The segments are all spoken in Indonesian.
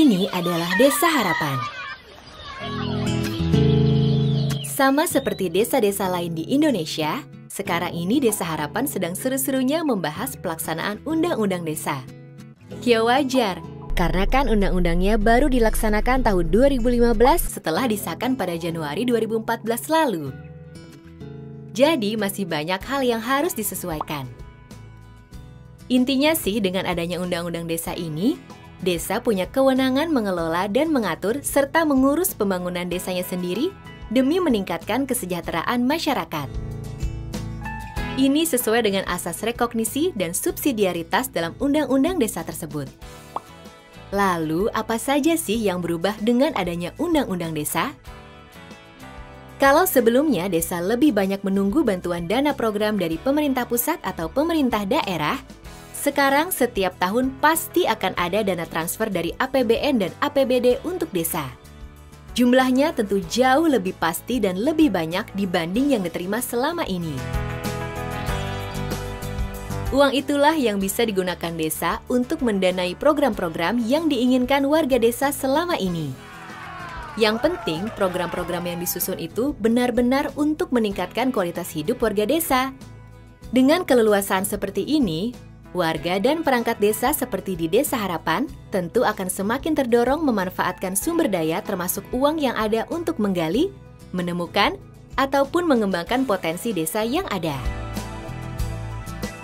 Ini adalah Desa Harapan. Sama seperti desa-desa lain di Indonesia, sekarang ini Desa Harapan sedang seru-serunya membahas pelaksanaan Undang-Undang Desa. Ya wajar, karena kan undang-undangnya baru dilaksanakan tahun 2015 setelah disahkan pada Januari 2014 lalu. Jadi masih banyak hal yang harus disesuaikan. Intinya sih dengan adanya Undang-Undang Desa ini, desa punya kewenangan mengelola dan mengatur serta mengurus pembangunan desanya sendiri demi meningkatkan kesejahteraan masyarakat. Ini sesuai dengan asas rekognisi dan subsidiaritas dalam Undang-Undang Desa tersebut. Lalu, apa saja sih yang berubah dengan adanya Undang-Undang Desa? Kalau sebelumnya desa lebih banyak menunggu bantuan dana program dari pemerintah pusat atau pemerintah daerah, sekarang setiap tahun pasti akan ada dana transfer dari APBN dan APBD untuk desa. Jumlahnya tentu jauh lebih pasti dan lebih banyak dibanding yang diterima selama ini. Uang itulah yang bisa digunakan desa untuk mendanai program-program yang diinginkan warga desa selama ini. Yang penting, program-program yang disusun itu benar-benar untuk meningkatkan kualitas hidup warga desa. Dengan keleluasaan seperti ini, warga dan perangkat desa seperti di Desa Harapan tentu akan semakin terdorong memanfaatkan sumber daya termasuk uang yang ada untuk menggali, menemukan, ataupun mengembangkan potensi desa yang ada.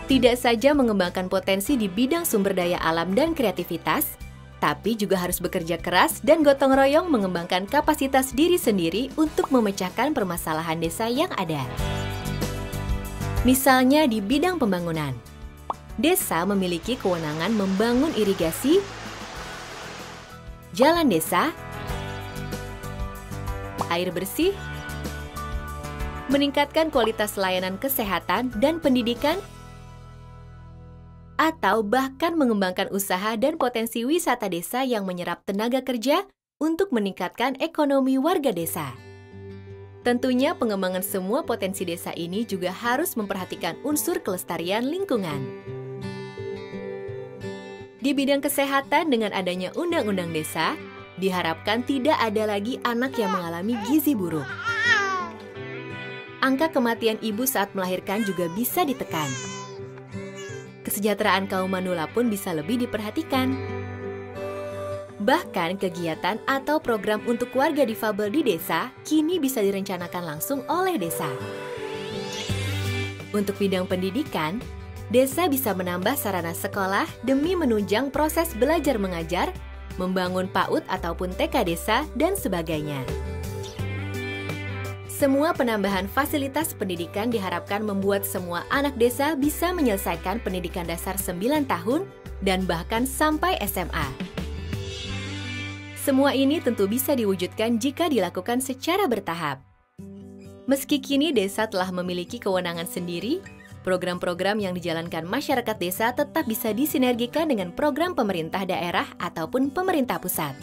Tidak saja mengembangkan potensi di bidang sumber daya alam dan kreativitas, tapi juga harus bekerja keras dan gotong royong mengembangkan kapasitas diri sendiri untuk memecahkan permasalahan desa yang ada. Misalnya di bidang pembangunan. Desa memiliki kewenangan membangun irigasi, jalan desa, air bersih, meningkatkan kualitas layanan kesehatan dan pendidikan, atau bahkan mengembangkan usaha dan potensi wisata desa yang menyerap tenaga kerja untuk meningkatkan ekonomi warga desa. Tentunya pengembangan semua potensi desa ini juga harus memperhatikan unsur kelestarian lingkungan. Di bidang kesehatan dengan adanya Undang-Undang Desa, diharapkan tidak ada lagi anak yang mengalami gizi buruk. Angka kematian ibu saat melahirkan juga bisa ditekan. Kesejahteraan kaum manula pun bisa lebih diperhatikan. Bahkan kegiatan atau program untuk warga difabel di desa kini bisa direncanakan langsung oleh desa. Untuk bidang pendidikan, desa bisa menambah sarana sekolah demi menunjang proses belajar mengajar, membangun PAUD ataupun TK desa, dan sebagainya. Semua penambahan fasilitas pendidikan diharapkan membuat semua anak desa bisa menyelesaikan pendidikan dasar 9 tahun dan bahkan sampai SMA. Semua ini tentu bisa diwujudkan jika dilakukan secara bertahap. Meski kini desa telah memiliki kewenangan sendiri, program-program yang dijalankan masyarakat desa tetap bisa disinergikan dengan program pemerintah daerah ataupun pemerintah pusat.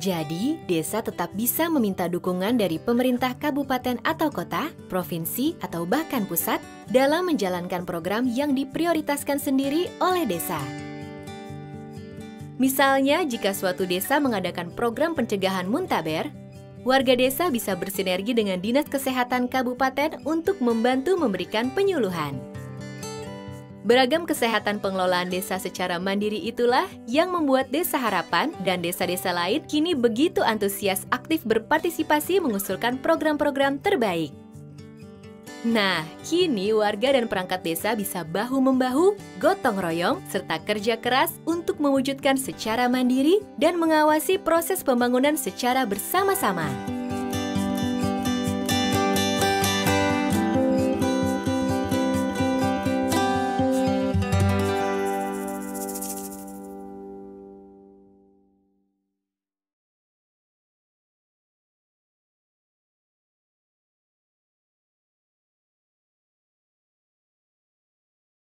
Jadi, desa tetap bisa meminta dukungan dari pemerintah kabupaten atau kota, provinsi, atau bahkan pusat dalam menjalankan program yang diprioritaskan sendiri oleh desa. Misalnya, jika suatu desa mengadakan program pencegahan muntaber, warga desa bisa bersinergi dengan Dinas Kesehatan Kabupaten untuk membantu memberikan penyuluhan. Beragam kesehatan pengelolaan desa secara mandiri itulah yang membuat Desa Harapan dan desa-desa lain kini begitu antusias aktif berpartisipasi mengusulkan program-program terbaik. Nah, kini warga dan perangkat desa bisa bahu-membahu, gotong royong, serta kerja keras untuk mewujudkan secara mandiri dan mengawasi proses pembangunan secara bersama-sama.